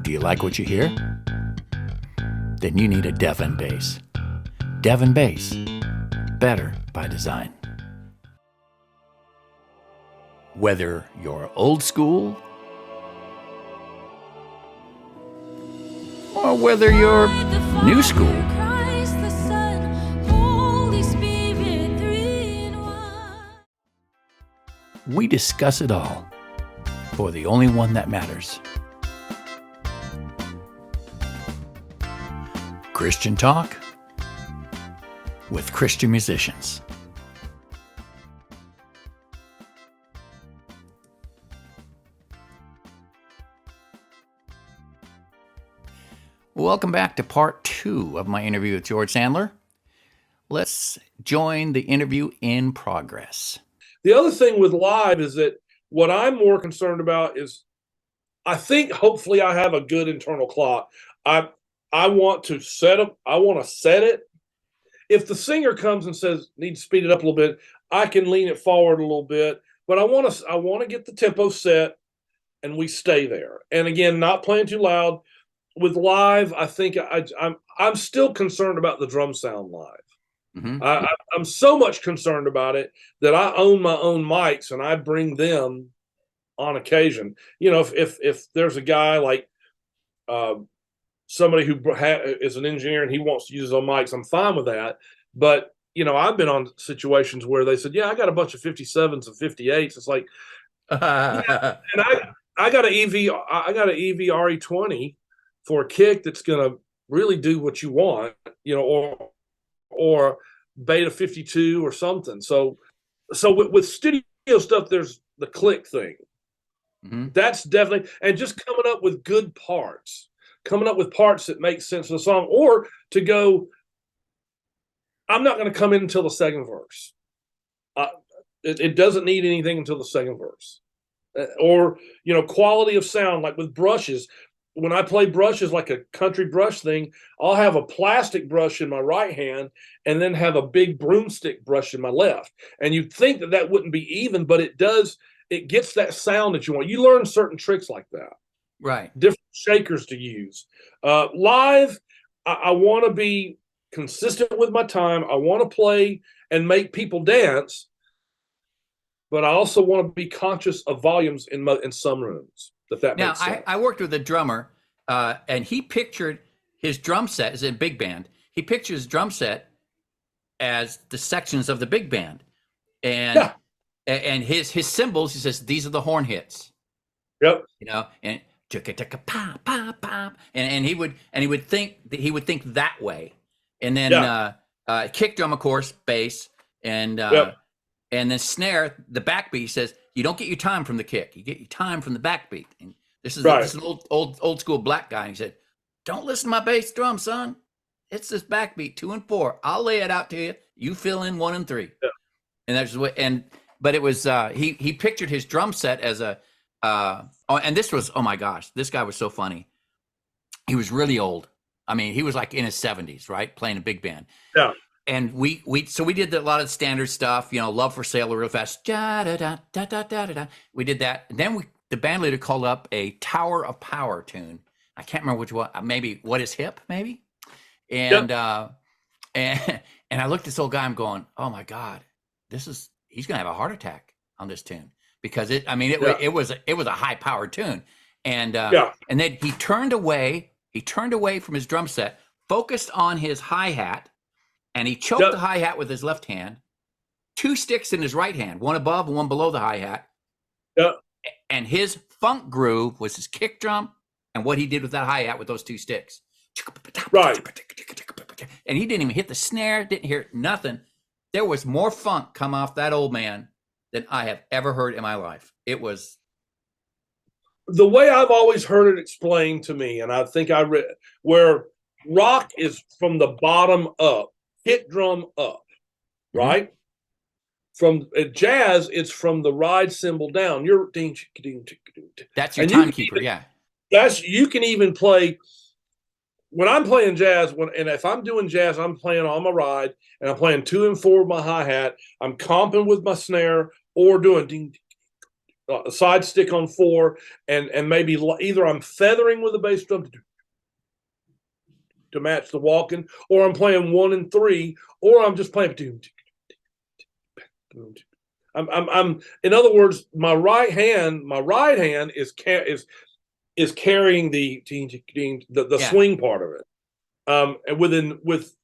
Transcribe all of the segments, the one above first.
Do you like what you hear? Then you need a Devon bass. Devon bass. Better by design. Whether you're old school or whether you're new school, we discuss it all for the only one that matters. Christian Talk with Christian musicians. Welcome back to part 2 of my interview with George Sandler. Let's join the interview in progress. The other thing with live is that what I'm more concerned about is I think hopefully I have a good internal clock. I want to set it. If the singer comes and says need to speed it up a little bit, I can lean it forward a little bit. But I want to get the tempo set and we stay there. And again, not playing too loud. With live, I think I'm still concerned about the drum sound live. Mm-hmm. I'm so much concerned about it that I own my own mics and I bring them on occasion. You know, if there's a guy like somebody who is an engineer and he wants to use his own mics, I'm fine with that. But you know, I've been on situations where they said, "Yeah, I got a bunch of 57s and 58s." It's like, yeah, and I got an EV RE20 for a kick that's going to really do what you want, you know, or Beta 52 or something. So with studio stuff, there's the click thing. Mm-hmm. That's definitely, and just coming up with good parts, coming up with parts that make sense for the song, or to go, I'm not going to come in until the second verse. It doesn't need anything until the second verse. Or, you know, quality of sound, like with brushes. When I play brushes like a country brush thing, I'll have a plastic brush in my right hand and then have a big broomstick brush in my left. And you'd think that wouldn't be even, but it does. It gets that sound that you want. You learn certain tricks like that. Right. Different shakers to use. Live, I want to be consistent with my time. I want to play and make people dance, but I also want to be conscious of volumes in some rooms. That now, makes sense. I worked with a drummer, and he pictured his drum set as a big band. He pictured his drum set as the sections of the big band, and his cymbals. He says these are the horn hits. Yep. You know, and and he would think that way, and then kick drum, of course, bass, and then snare, the backbeat. He says you don't get your time from the kick; you get your time from the backbeat. And this is an old school black guy. And he said, "Don't listen to my bass drum, son. It's this backbeat 2 and 4. I'll lay it out to you. You fill in 1 and 3." Yeah. And that's what. But it was he pictured his drum set as a and this was, oh my gosh, this guy was so funny. He was really old. I mean, he was like in his 70s, right, playing a big band. Yeah. And we did a lot of standard stuff, you know, Love for Sale real fast. Da, da, da, da, da, da, da. We did that. And then the band leader called up a Tower of Power tune. I can't remember which one, maybe What Is Hip, maybe. And and I looked at this old guy, I'm going, oh my God, he's gonna have a heart attack on this tune. Because it was a high powered tune. And and then he turned away from his drum set, focused on his hi-hat. And he choked the hi-hat with his left hand, 2 sticks in his right hand, one above and one below the hi-hat. Yep. And his funk groove was his kick drum and what he did with that hi-hat with those 2 sticks. Right. And he didn't even hit the snare, didn't hear nothing. There was more funk come off that old man than I have ever heard in my life. It was. The way I've always heard it explained to me, and I think I read, where rock is from the bottom up. Hit drum up, right? Mm-hmm. From jazz, it's from the ride cymbal down. You're ding, ding, ding, ding. That's your timekeeper, yeah. You can even play when I'm playing jazz. And if I'm doing jazz, I'm playing on my ride and I'm playing 2 and 4 with my hi hat. I'm comping with my snare or doing ding, ding, a side stick on 4, and maybe either I'm feathering with the bass drum to match the walking, or I'm playing 1 and 3, or I'm just playing. I'm in other words, my right hand is carrying the swing part of it. And with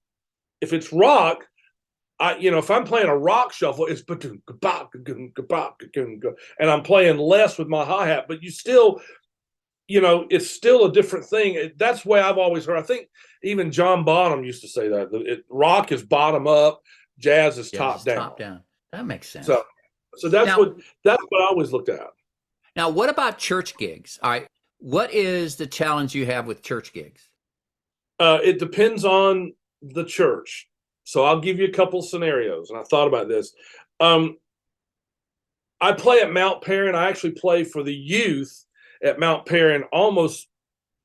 if it's rock, if I'm playing a rock shuffle, it's and I'm playing less with my hi-hat, but you still, it's still a different thing. That's the way I've always heard. I think even John Bonham used to say that rock is bottom up, jazz is top down. Top down. That makes sense. So that's what I always looked at. Now, what about church gigs? All right, what is the challenge you have with church gigs? It depends on the church. So I'll give you a couple scenarios, and I thought about this. I play at Mount Perrin. I actually play for the youth at Mount Perrin almost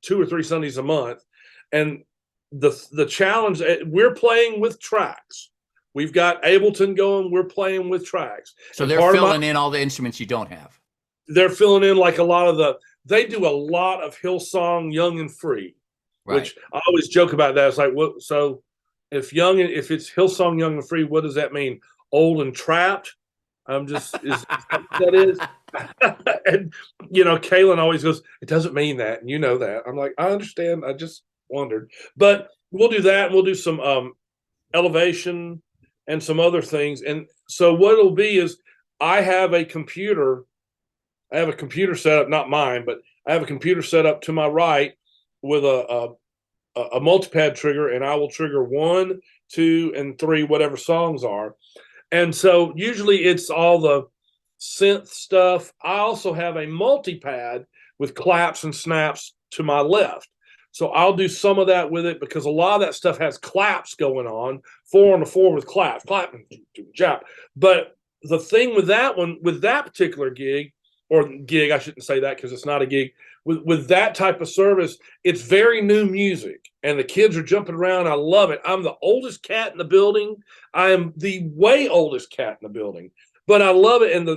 2 or 3 Sundays a month. And the challenge, we're playing with tracks. We've got Ableton going. We're playing with tracks. So they're filling in all the instruments you don't have. They're filling in like they do a lot of Hillsong Young and Free, right. Which I always joke about that. It's like, so if it's Hillsong Young and Free, what does that mean? Old and trapped? I'm just, is that is? And, Kaylin always goes, it doesn't mean that. And you know that. I'm like, I understand. I just wondered. But we'll do that. We'll do some elevation and some other things. And so what it'll be is I have a computer set up, not mine, but I have a computer set up to my right with a multipad trigger, and I will trigger 1, 2, and 3, whatever songs are. And so usually it's all the synth stuff. I also have a multipad with claps and snaps to my left. So I'll do some of that with it because a lot of that stuff has claps going on, 4 on the 4 with claps, clapping, jap. But the thing with that one, with that particular gig, I shouldn't say that because it's not a gig. With that type of service, it's very new music, and the kids are jumping around. I love it. I'm the oldest cat in the building. I am the way oldest cat in the building, but I love it, and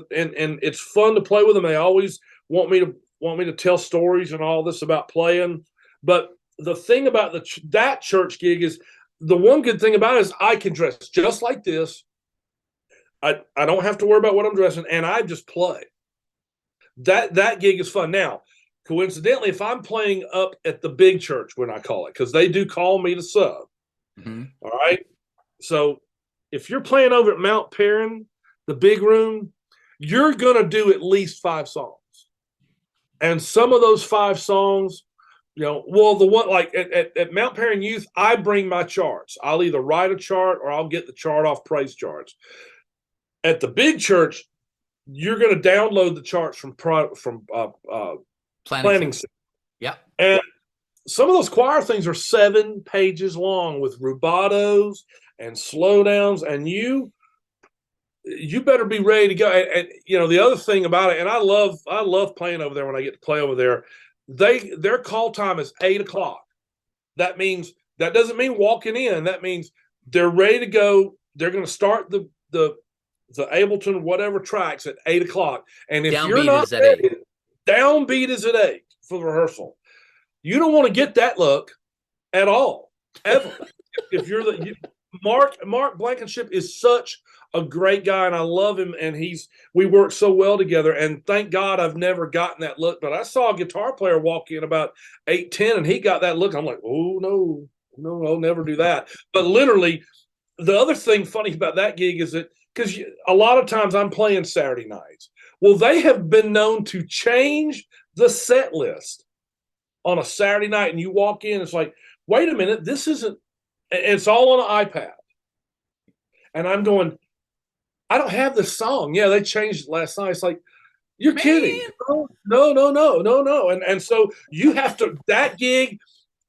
it's fun to play with them. They always want me to tell stories and all this about playing. But the thing about that church gig is the one good thing about it is I can dress just like this. I don't have to worry about what I'm dressing, and I just play. That gig is fun. Now, coincidentally, if I'm playing up at the big church, when I call it, because they do call me to sub. Mm-hmm. All right. So if you're playing over at Mount Perrin, the big room, you're going to do at least 5 songs. And some of those 5 songs, the one like at Mount Perrin Youth, I bring my charts. I'll either write a chart or I'll get the chart off Praise Charts. At the big church, you're going to download the charts from Planning Center. Yep. And some of those choir things are 7 pages long with rubatos and slowdowns, and you better be ready to go. And the other thing about it, and I love playing over there when I get to play over there. Their call time is 8:00. That doesn't mean walking in. That means they're ready to go. They're going to start the Ableton whatever tracks at 8:00. And if you're not ready, downbeat is at 8 for the rehearsal. You don't want to get that look at all, ever. If you're Mark Blankenship is such a great guy, and I love him, and we work so well together, and thank God I've never gotten that look. But I saw a guitar player walk in about 8:10, and he got that look. I'm like, oh no, I'll never do that. But literally, the other thing funny about that gig is that because a lot of times I'm playing Saturday nights. Well, they have been known to change the set list on a Saturday night, and you walk in, it's like, wait a minute, this isn't. It's all on an iPad, and I'm going, I don't have this song. Yeah, they changed it last night. It's like, you're kidding. No. And so you have to, that gig,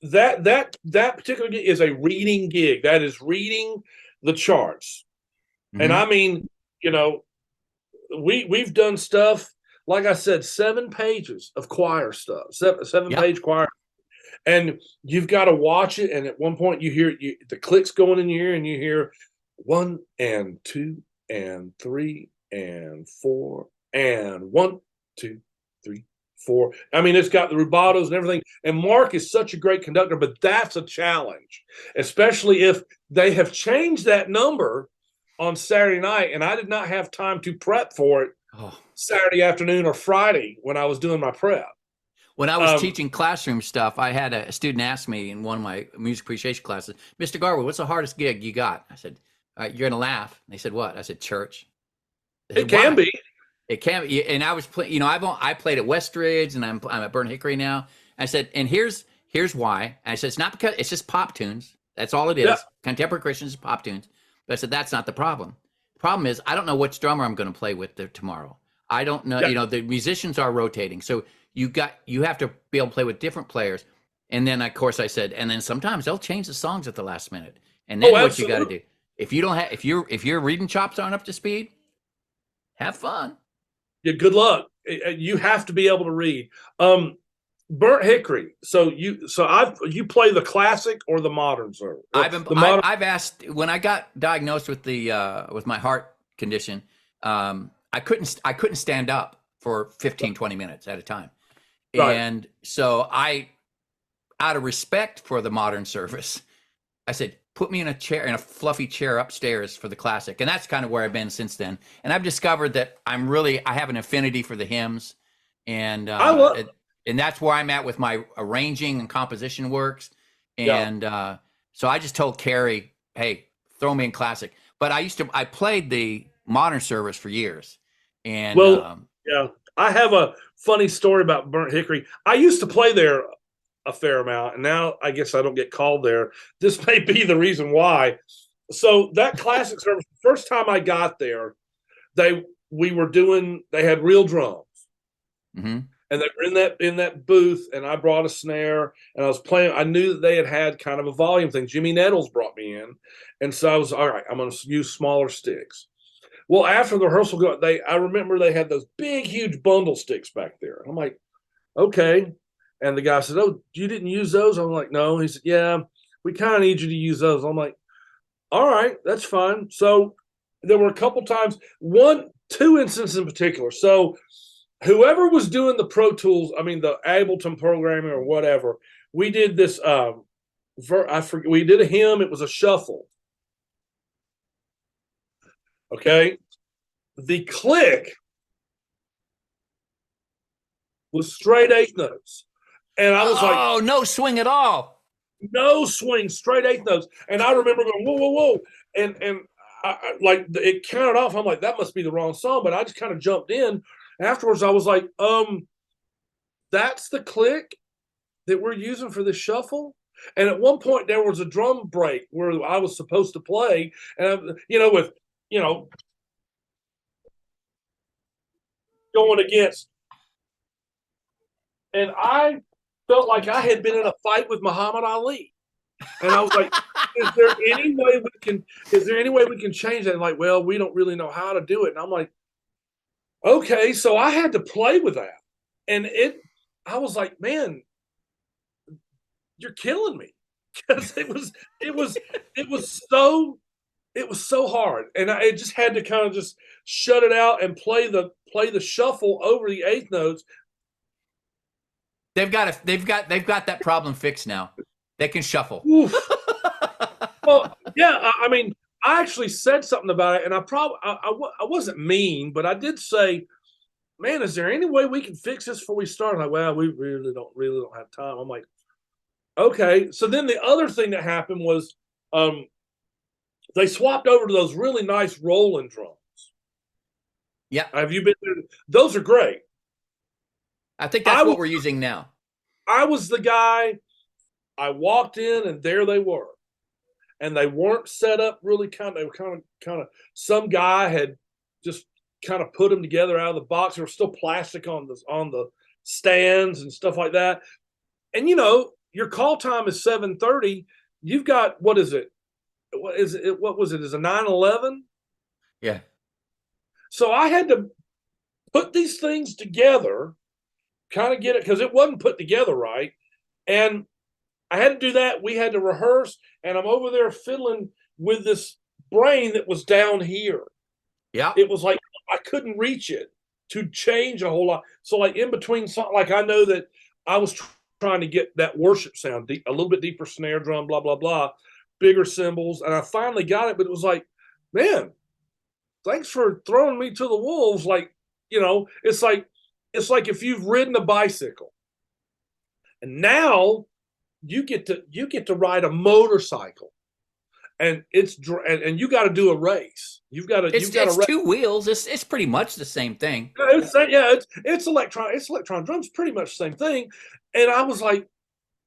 that particular gig is a reading gig. That is reading the charts. Mm-hmm. And I mean, we've done stuff, like I said, 7 pages of choir stuff, seven-page choir. And you've got to watch it. And at one point you hear the clicks going in your ear, and you hear 1 and 2 and 3 and 4 and 1 2, 3, 4. I mean, it's got the rubatos and everything. And Mark is such a great conductor, but that's a challenge, especially if they have changed that number on Saturday night, and I did not have time to prep for it Saturday afternoon or Friday when I was doing my prep. When I was teaching classroom stuff, I had a student ask me in one of my music appreciation classes, Mr. Garwood, what's the hardest gig you got? I said, all right, you're going to laugh. And they said, what? I said, church. It can be. It can be. And I was playing, I played at Westridge and I'm at Burnt Hickory now. I said, and here's why. And I said, it's not because it's just pop tunes. That's all it is. Yeah. Contemporary Christians, pop tunes. But I said, that's not the problem. The problem is I don't know which drummer I'm going to play with tomorrow. I don't know, the musicians are rotating. So you have to be able to play with different players. And then of course I said, and then sometimes they'll change the songs at the last minute. And then what you got to do, if you don't have, if your reading chops aren't up to speed, have fun. Yeah, good luck. You have to be able to read. Burnt Hickory. So you play the classic or the modern, sir? I've asked when I got diagnosed with with my heart condition. I couldn't stand up for 15, 20 minutes at a time. Right. And so out of respect for the modern service, I said, put me in a fluffy chair upstairs for the classic. And that's kind of where I've been since then. And I've discovered that I have an affinity for the hymns. And and that's where I'm at with my arranging and composition works. And so I just told Carrie, hey, throw me in classic. But I played the modern service for years. And I have a funny story about Burnt Hickory. I used to play there a fair amount, and now I guess I don't get called there. This may be the reason why. So that classic service, the first time I got there, they had real drums. Mm-hmm. And they were in that booth, and I brought a snare, and I was playing. I knew that they had kind of a volume thing. Jimmy Nettles brought me in, and so I was all right. I'm going to use smaller sticks. Well, after the rehearsal, I remember they had those big, huge bundle sticks back there. I'm like, okay. And the guy said, "Oh, you didn't use those?" I'm like, "No." He said, "Yeah, we kind of need you to use those." I'm like, "All right, that's fine." So there were a couple times, two instances in particular. So whoever was doing the Pro Tools, the Ableton programming or whatever, we did this. We did a hymn. It was a shuffle. Okay, the click was straight eighth notes, and I was like, "Oh, no swing at all, no swing, straight eighth notes." And I remember going, "Whoa, whoa, whoa!" And I like it counted off. I'm like, that must be the wrong song, but I just kind of jumped in. Afterwards, I was like, that's the click that we're using for the shuffle. And at one point, there was a drum break where I was supposed to play, and going against. And I felt like I had been in a fight with Muhammad Ali. And I was like, is there any way we can change that? And like, well, we don't really know how to do it. And I'm like, okay. So I had to play with that. And I was like, man, you're killing me. Because it was so hard. And I just had to kind of just shut it out and play the shuffle over the eighth notes. They've got that problem fixed now. They can shuffle. Well, yeah. I actually said something about it, and I wasn't mean, but I did say, "Man, is there any way we can fix this before we start?" Like, well, we really don't have time. I'm like, okay. So then the other thing that happened was, they swapped over to those really nice rolling drums. Yeah, have you been there? Those are great. I think that's what we're using now. I was the guy. I walked in, and there they were, and they weren't set up really. They were kind of. Some guy had just kind of put them together out of the box. There was still plastic on the stands and stuff like that. And your call time is 7:30. You've got what is it? What was it? Is a 911? Yeah. So I had to put these things together, kind of get it, because it wasn't put together right. And I had to do that. We had to rehearse, and I'm over there fiddling with this brain that was down here. Yeah. It was like I couldn't reach it. to change a whole lot. So like in between, like I know that I was trying to get that worship sound, a little bit deeper snare drum, blah, blah, blah, bigger cymbals. And I finally got it, but it was like, man, thanks for throwing me to the wolves. Like, it's like if you've ridden a bicycle and now you get to ride a motorcycle, and and you got to do a race. You've got to. It's two wheels. It's pretty much the same thing. It's electron drums, pretty much the same thing. And I was like,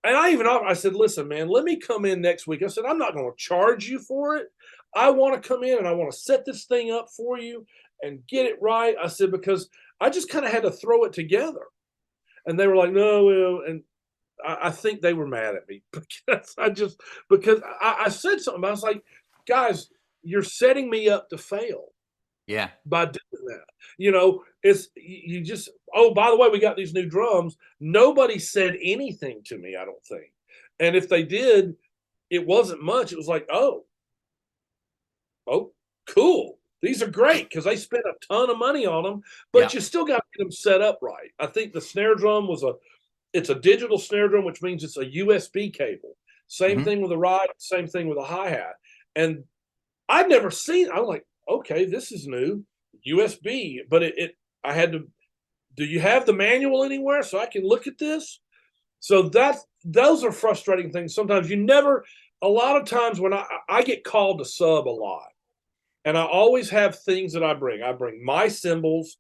and I said, listen, man, let me come in next week. I said, I'm not going to charge you for it. I want to come in and I want to set this thing up for you and get it right. I said, because I just kind of had to throw it together. And they were like, no, well, and I think they were mad at me because I said something. I was like, guys, you're setting me up to fail. Yeah. By doing that. It's you just, oh, by the way, we got these new drums. Nobody said anything to me, I don't think. And if they did, it wasn't much. It was like, oh, cool. These are great because they spent a ton of money on them, but you still got to get them set up right. I think the snare drum it's a digital snare drum, which means it's a USB cable. Same thing with a ride, same thing with a hi-hat. And I'd never seen, I was like, okay, this is new, USB, but I had to, do you have the manual anywhere so I can look at this? So those are frustrating things. Sometimes a lot of times when I get called to sub a lot, and I always have things that I bring. I bring my cymbals,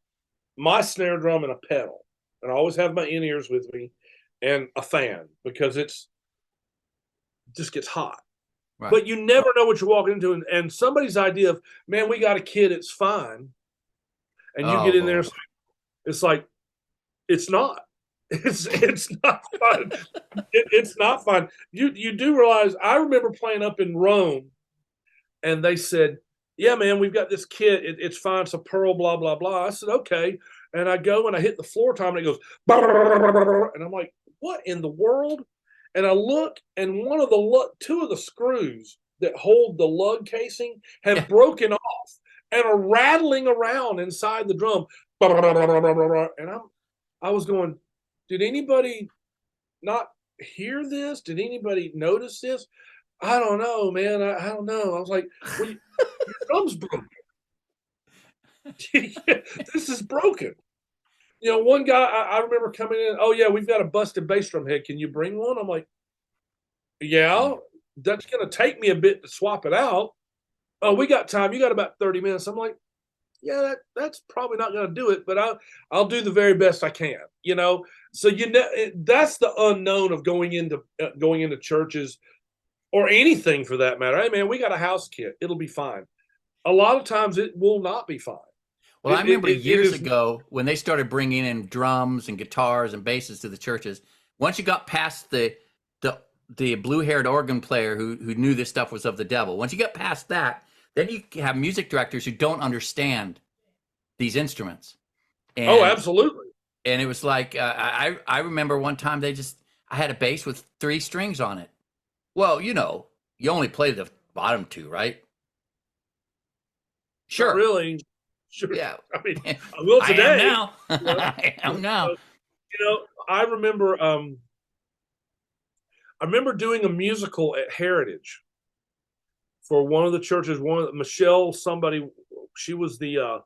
my snare drum, and a pedal. And I always have my in-ears with me and a fan because it just gets hot. Right. But you never know what you're walking into. And somebody's idea of, man, we got a kid, it's fine. And you get in there, it's like, it's not. It's not fun. It's not fun. You do realize, I remember playing up in Rome, and they said, yeah, man, we've got this kit. It's fine. It's a Pearl, blah, blah, blah. I said, okay. And I go and I hit the floor tom, and it goes, and I'm like, what in the world? And I look, and two of the screws that hold the lug casing have broken off and are rattling around inside the drum. And I was going, did anybody not hear this? Did anybody notice this? I don't know, man. I don't know. I was like, well, your drum's broken. This is broken. One guy, I remember coming in, oh, yeah, we've got a busted bass drum head. Can you bring one? I'm like, yeah, that's going to take me a bit to swap it out. Oh, we got time. You got about 30 minutes. I'm like, yeah, that's probably not going to do it, but I'll do the very best I can, So, that's the unknown of going into churches or anything for that matter. Hey, man, we got a house kit. It'll be fine. A lot of times it will not be fine. Well, I remember years ago when they started bringing in drums and guitars and basses to the churches. Once you got past the blue-haired organ player who knew this stuff was of the devil, once you get past that, then you have music directors who don't understand these instruments. And, absolutely. And it was like I remember one time I had a bass with 3 strings on it. Well, you only play the bottom 2, right? Sure. Not really. Sure. Yeah. I mean, I will today. I am now. I am now. I remember doing a musical at Heritage for one of the churches. Michelle, somebody, she was the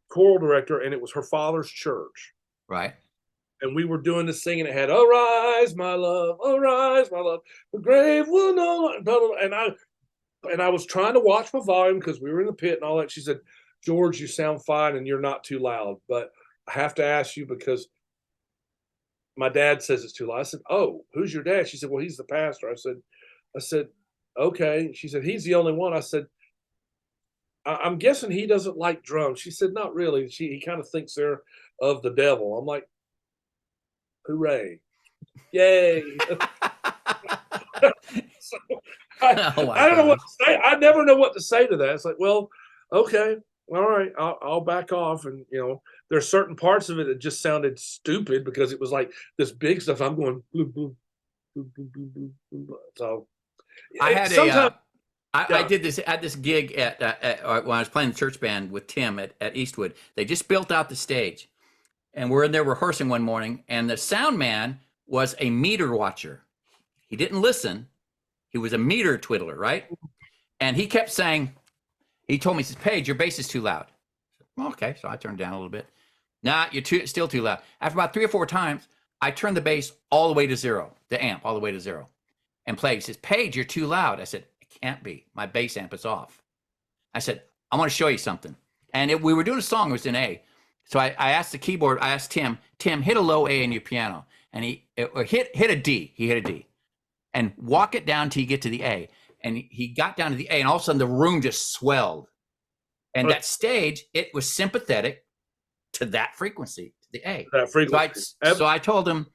choral director, and it was her father's church. Right. And we were doing this thing, and it had "Arise, my love, the grave will know." And I was trying to watch my volume because we were in the pit and all that. She said, "George, you sound fine and you're not too loud, but I have to ask you because my dad says it's too loud." I said, "Oh, who's your dad?" She said, "Well, he's the pastor." I said, "Okay." She said, "He's the only one." I said, I'm guessing he doesn't like drums." She said, "Not really. He kind of thinks they're of the devil." I'm like, hooray. Yay. So, I don't know what to say. I never know what to say to that. It's like, well, okay, all right, I'll back off. And there's certain parts of it that just sounded stupid because it was like this big stuff. I'm going, bloop, bloop, bloop, bloop, bloop, bloop. So I I did this at this gig when I was playing the church band with Tim at Eastwood. They just built out the stage, and we're in there rehearsing one morning, and the sound man was a meter watcher. He didn't listen. He was a meter twiddler, right? And he kept saying, he told me, he says, Paige, your bass is too loud. Well, okay, so I turned down a little bit. Nah, you're still too loud. After about 3 or 4 times, I turned the bass all the way to 0, the amp all the way to 0, and played. He says, Paige, you're too loud. I said, it can't be. My bass amp is off. I said, I want to show you something. And we were doing a song, it was in A. So I asked the keyboard, I asked Tim, hit a low A in your piano. And he hit a D. He hit a D. And walk it down till you get to the A. And he got down to the A, and all of a sudden the room just swelled. And that stage, it was sympathetic to that frequency, to the A. That frequency. So I told him,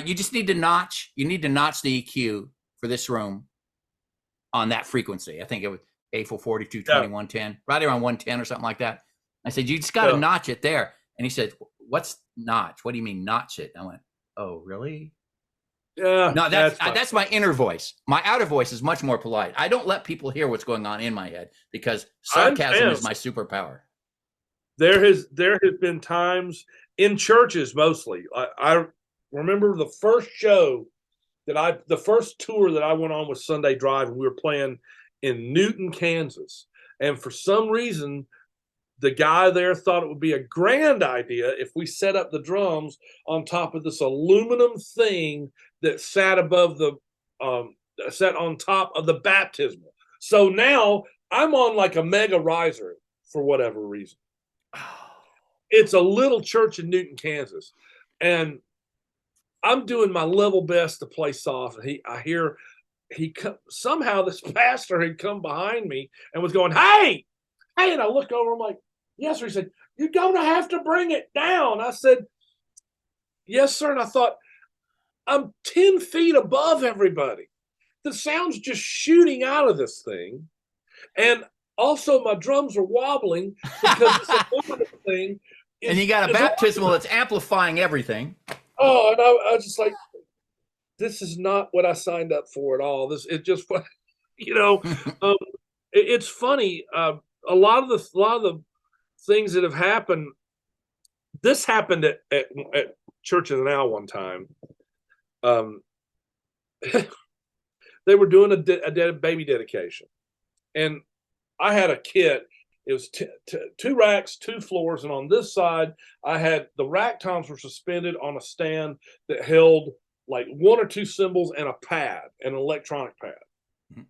you just need to notch. You need to notch the EQ for this room on that frequency. I think it was A440, 220, 110, right around 110 or something like that. I said, you just got to notch it there. And he said, what's notch? What do you mean notch it? I went, oh, really? Yeah. No, that's my inner voice. My outer voice is much more polite. I don't let people hear what's going on in my head because sarcasm is my superpower. There has been times in churches mostly. I remember the first tour that I went on with Sunday Drive, and we were playing in Newton, Kansas. And for some reason, the guy there thought it would be a grand idea if we set up the drums on top of this aluminum thing that sat on top of the baptismal. So now I'm on like a mega riser for whatever reason. It's a little church in Newton, Kansas. And I'm doing my level best to play soft. And somehow this pastor had come behind me and was going, hey. And I looked over, I'm like, yes, sir. He said, you're going to have to bring it down. I said, yes, sir. And I thought, I'm 10 feet above everybody. The sound's just shooting out of this thing. And also my drums are wobbling because it's a aluminum thing. And you got a baptismal that's amplifying everything. Oh, and I was just like, this is not what I signed up for at all. It's funny. A lot of the things that have happened. This happened at Church of the Now one time. They were doing a baby dedication, and I had a kit. It was 2 racks, 2 floors, and on this side, I had the rack toms were suspended on a stand that held like 1 or 2 cymbals and a pad, an electronic pad. Mm-hmm.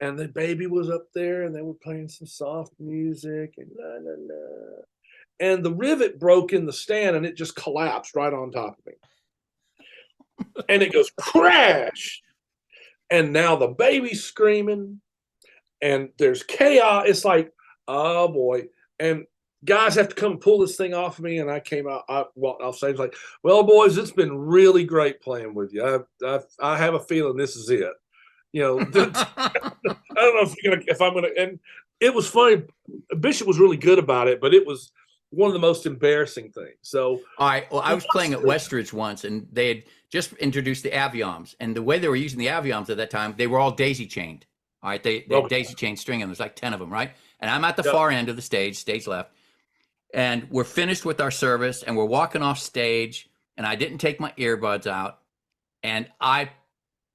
And the baby was up there, and they were playing some soft music, and la la la. And the rivet broke in the stand, and it just collapsed right on top of me. And it goes crash. And now the baby's screaming, and there's chaos. It's like, oh boy. And guys have to come pull this thing off of me. And I came out, I walked off stage like, well, boys, it's been really great playing with you. I have a feeling this is it. I don't know if I'm gonna. And it was funny. Bishop was really good about it, but it was one of the most embarrassing things. So, all right. Well, I was playing at Westridge once, and they had just introduced the Avioms, and the way they were using the Avioms at that time, they were all daisy chained. All right, they had daisy chain string, and there's like 10 of them, right? And I'm at the far end of the stage left, and we're finished with our service, and we're walking off stage, and I didn't take my earbuds out, and I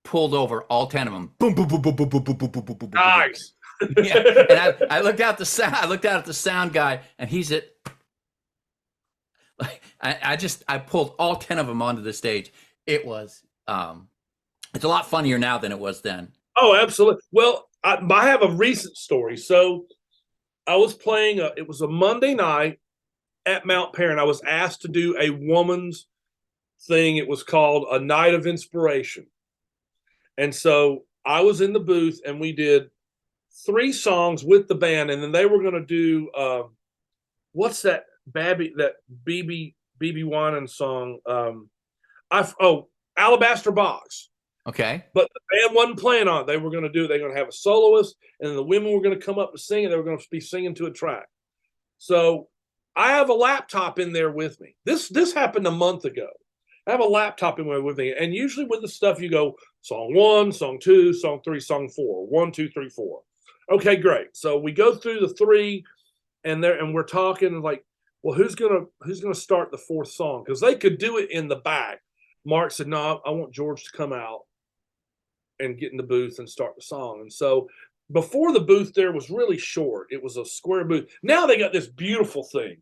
pulled over all 10 of them. Boom, boom, boom, boom, boom, boom, boom, boom, boom, boom, boom. Nice. Yeah. And I looked out the sound. I looked out at the sound guy, and he's at. Like I pulled all 10 of them onto the stage. It was it's a lot funnier now than it was then. Oh, absolutely. Well, I have a recent story. So I was playing it was a Monday night at Mount Perrin. I was asked to do a woman's thing. It was called A Night of Inspiration. And so I was in the booth, and we did 3 songs with the band, and then they were going to do what's that BB Winan song? Alabaster Box. Okay. But the band wasn't playing on it. They were going to do it. They're going to have a soloist, and then the women were going to come up and sing, and they were going to be singing to a track. So I have a laptop in there with me. This happened a month ago. I have a laptop in with me, and usually with the stuff you go song 1, song 2, song 3, song 4, 1, 2, 3, 4. Okay, great. So we go through the 3, and we're talking like, well, who's gonna start the 4th song? Because they could do it in the back. Mark said, no, I want George to come out and get in the booth and start the song. And so before, the booth there was really short. It was a square booth. Now they got this beautiful thing.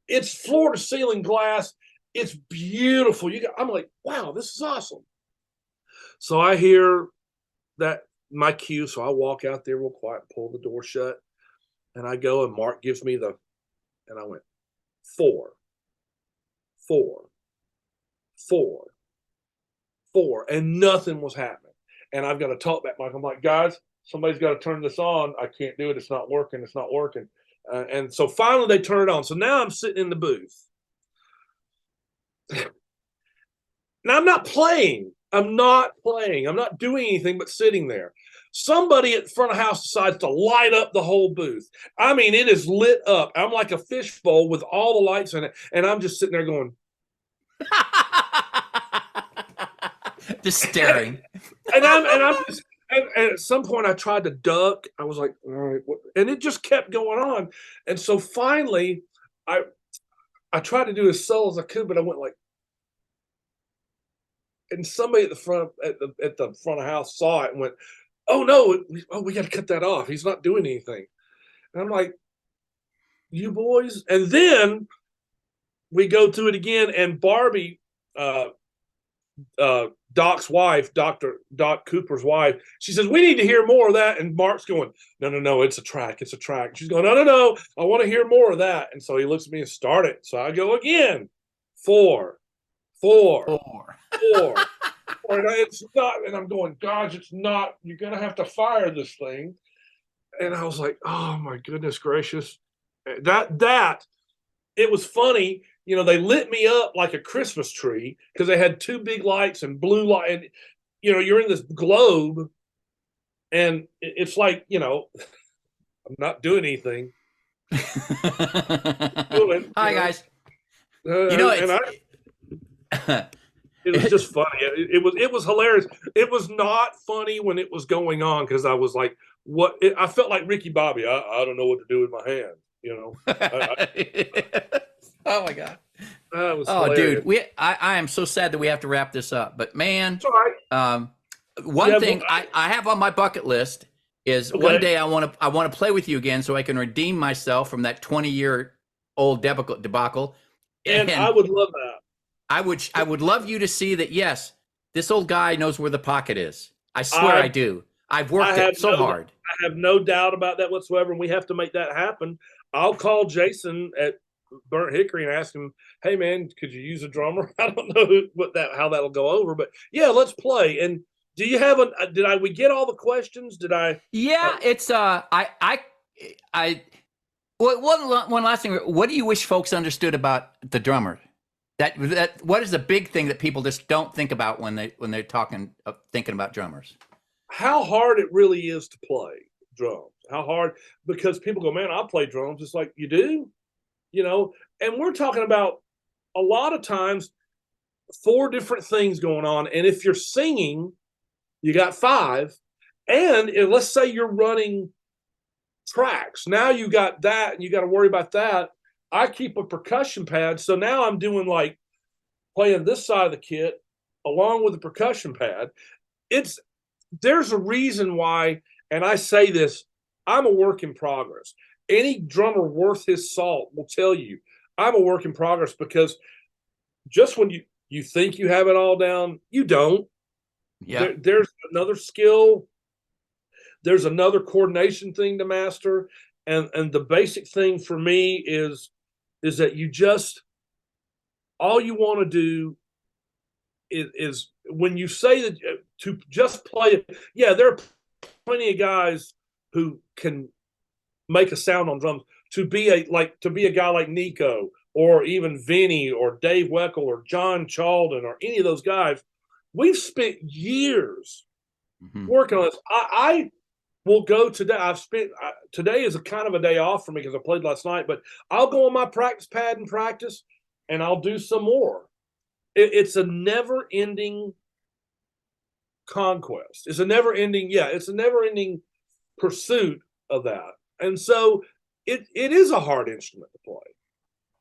It's floor to ceiling glass. It's beautiful. I'm like, wow, this is awesome. So I hear that my cue. So I walk out there real quiet, pull the door shut, and I go, and Mark gives me and I went 4, 4, 4, 4, and nothing was happening. And I've got to talk back, Mike. I'm like, guys, somebody's got to turn this on. I can't do it. It's not working. It's not working. And so finally they turn it on. So now I'm sitting in the booth. Now I'm not playing. I'm not doing anything but sitting there. Somebody at the front of house decides to light up the whole booth. I mean, it is lit up. I'm like a fishbowl with all the lights in it. And I'm just sitting there going, just staring. and at some point I tried to duck. I was like, all right, and it just kept going on. And so finally I tried to do as subtle as I could, but I went like, and somebody at the front of house saw it and went, oh no, we got to cut that off. He's not doing anything. And I'm like, you boys. And then we go through it again, and Barbie, Doc's wife, Doc Cooper's wife, she says, we need to hear more of that. And Mark's going, no, it's a track. She's going, no, I want to hear more of that. And so he looks at me and start it. So I go again, 4, 4, 4. And it's not, and I'm going, gosh, it's not, you're going to have to fire this thing. And I was like, oh my goodness gracious. That, it was funny. They lit me up like a Christmas tree because they had 2 big lights and blue light. And, you're in this globe, and it's like, I'm not doing anything. Hi, guys. It was just funny. It was hilarious. It was not funny when it was going on because I was like, what? I felt like Ricky Bobby. I don't know what to do with my hand. Oh my God. That was hilarious. Dude, I am so sad that we have to wrap this up. But man, right. One thing I have on my bucket list is one day I want to play with you again so I can redeem myself from that 20-year-old debacle. And I would love that. I would love you to see that. Yes, this old guy knows where the pocket is. I swear I do. I've worked it so hard. I have no doubt about that whatsoever. And we have to make that happen. I'll call Jason at Burnt Hickory and ask him, hey man, could you use a drummer? I don't know how that'll go over, but yeah, let's play. And do you have we get all the questions? Yeah, it's one last thing. What do you wish folks understood about the drummer? That what is the big thing that people just don't think about when they're thinking about drummers? How hard it really is to play drums. How hard, because people go, man, I play drums. It's like, you do? And we're talking about a lot of times 4 different things going on. And if you're singing, you got 5. And let's say you're running tracks. Now you got that, and you got to worry about that. I keep a percussion pad. So now I'm doing like playing this side of the kit along with the percussion pad. There's a reason why, and I say this, I'm a work in progress. Any drummer worth his salt will tell you I'm a work in progress, because just when you think you have it all down, you don't. Yeah. There's another skill. There's another coordination thing to master. And the basic thing for me is that all you want to do is when you say that to just play it. Yeah, there are plenty of guys who can make a sound on drums. To be a guy like Nico, or even Vinny, or Dave Weckl, or John Chalden, or any of those guys, we've spent years working on this. I will go today. Today is a kind of a day off for me because I played last night, but I'll go on my practice pad and practice, and I'll do some more. it's a never ending conquest. It's a never ending pursuit of that. And so it is a hard instrument to play.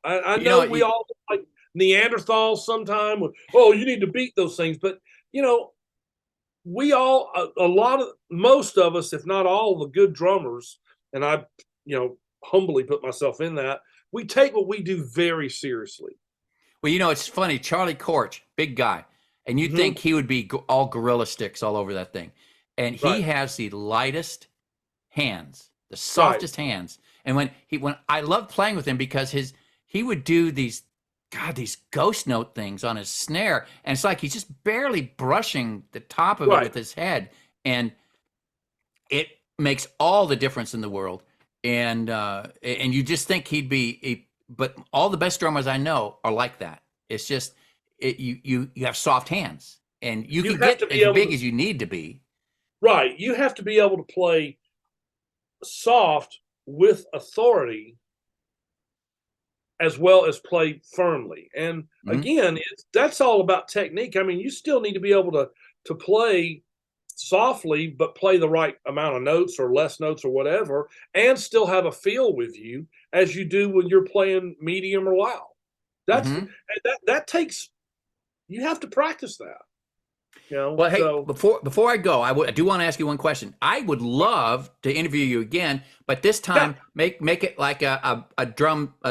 I know we all like Neanderthals sometime. Oh, you need to beat those things. But, we all, most of us, if not all the good drummers, and I, humbly put myself in that, we take what we do very seriously. Well, it's funny. Charlie Corch, big guy. And you'd think he would be all gorilla sticks all over that thing. And he has the lightest hands, the softest hands. And when I loved playing with him because he would do these ghost note things on his snare, and it's like he's just barely brushing the top of it with his head, and it makes all the difference in the world. And you just think he'd be but all the best drummers I know are like that. It's just you have soft hands, and you can get as big as you need to be. Right. You have to be able to play soft with authority as well as play firmly. And again, that's all about technique. I mean, you still need to be able to play softly, but play the right amount of notes or less notes or whatever, and still have a feel with you as you do when you're playing medium or loud. That takes, you have to practice that. Well, hey, before I go, I do want to ask you one question. I would love to interview you again, but this time make it like a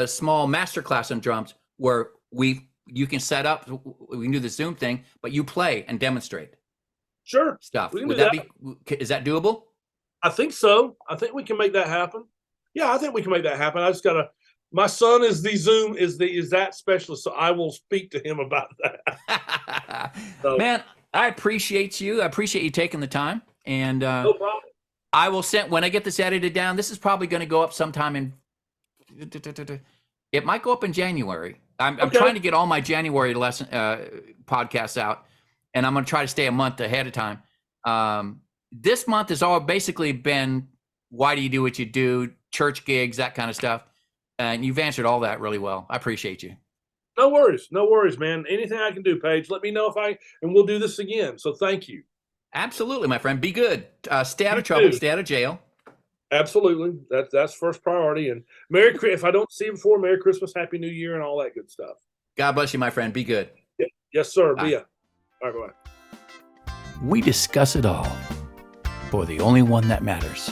small master class on drums where you can set up, we can do the Zoom thing, but you play and demonstrate. Sure. Stuff. Would that is that doable? I think so. I think we can make that happen. Yeah, I think we can make that happen. I just gotta. My son is that specialist, so I will speak to him about that. Man, I appreciate you. I appreciate you taking the time. And no problem. I will send, when I get this edited down, this is probably going to go up sometime in, it might go up in January. I'm trying to get all my January lesson podcasts out, and I'm going to try to stay a month ahead of time. This month has all basically been, why do you do what you do, church gigs, that kind of stuff. And you've answered all that really well. I appreciate you. No worries, man. Anything I can do, Paige, let me know and we'll do this again. So thank you. Absolutely, my friend. Be good. Stay out of trouble. Stay out of jail. Absolutely. That's first priority. And if I don't see you before, Merry Christmas, Happy New Year, and all that good stuff. God bless you, my friend. Be good. Yes, sir. Bye. Be ya. All right, bye. We discuss it all for the only one that matters.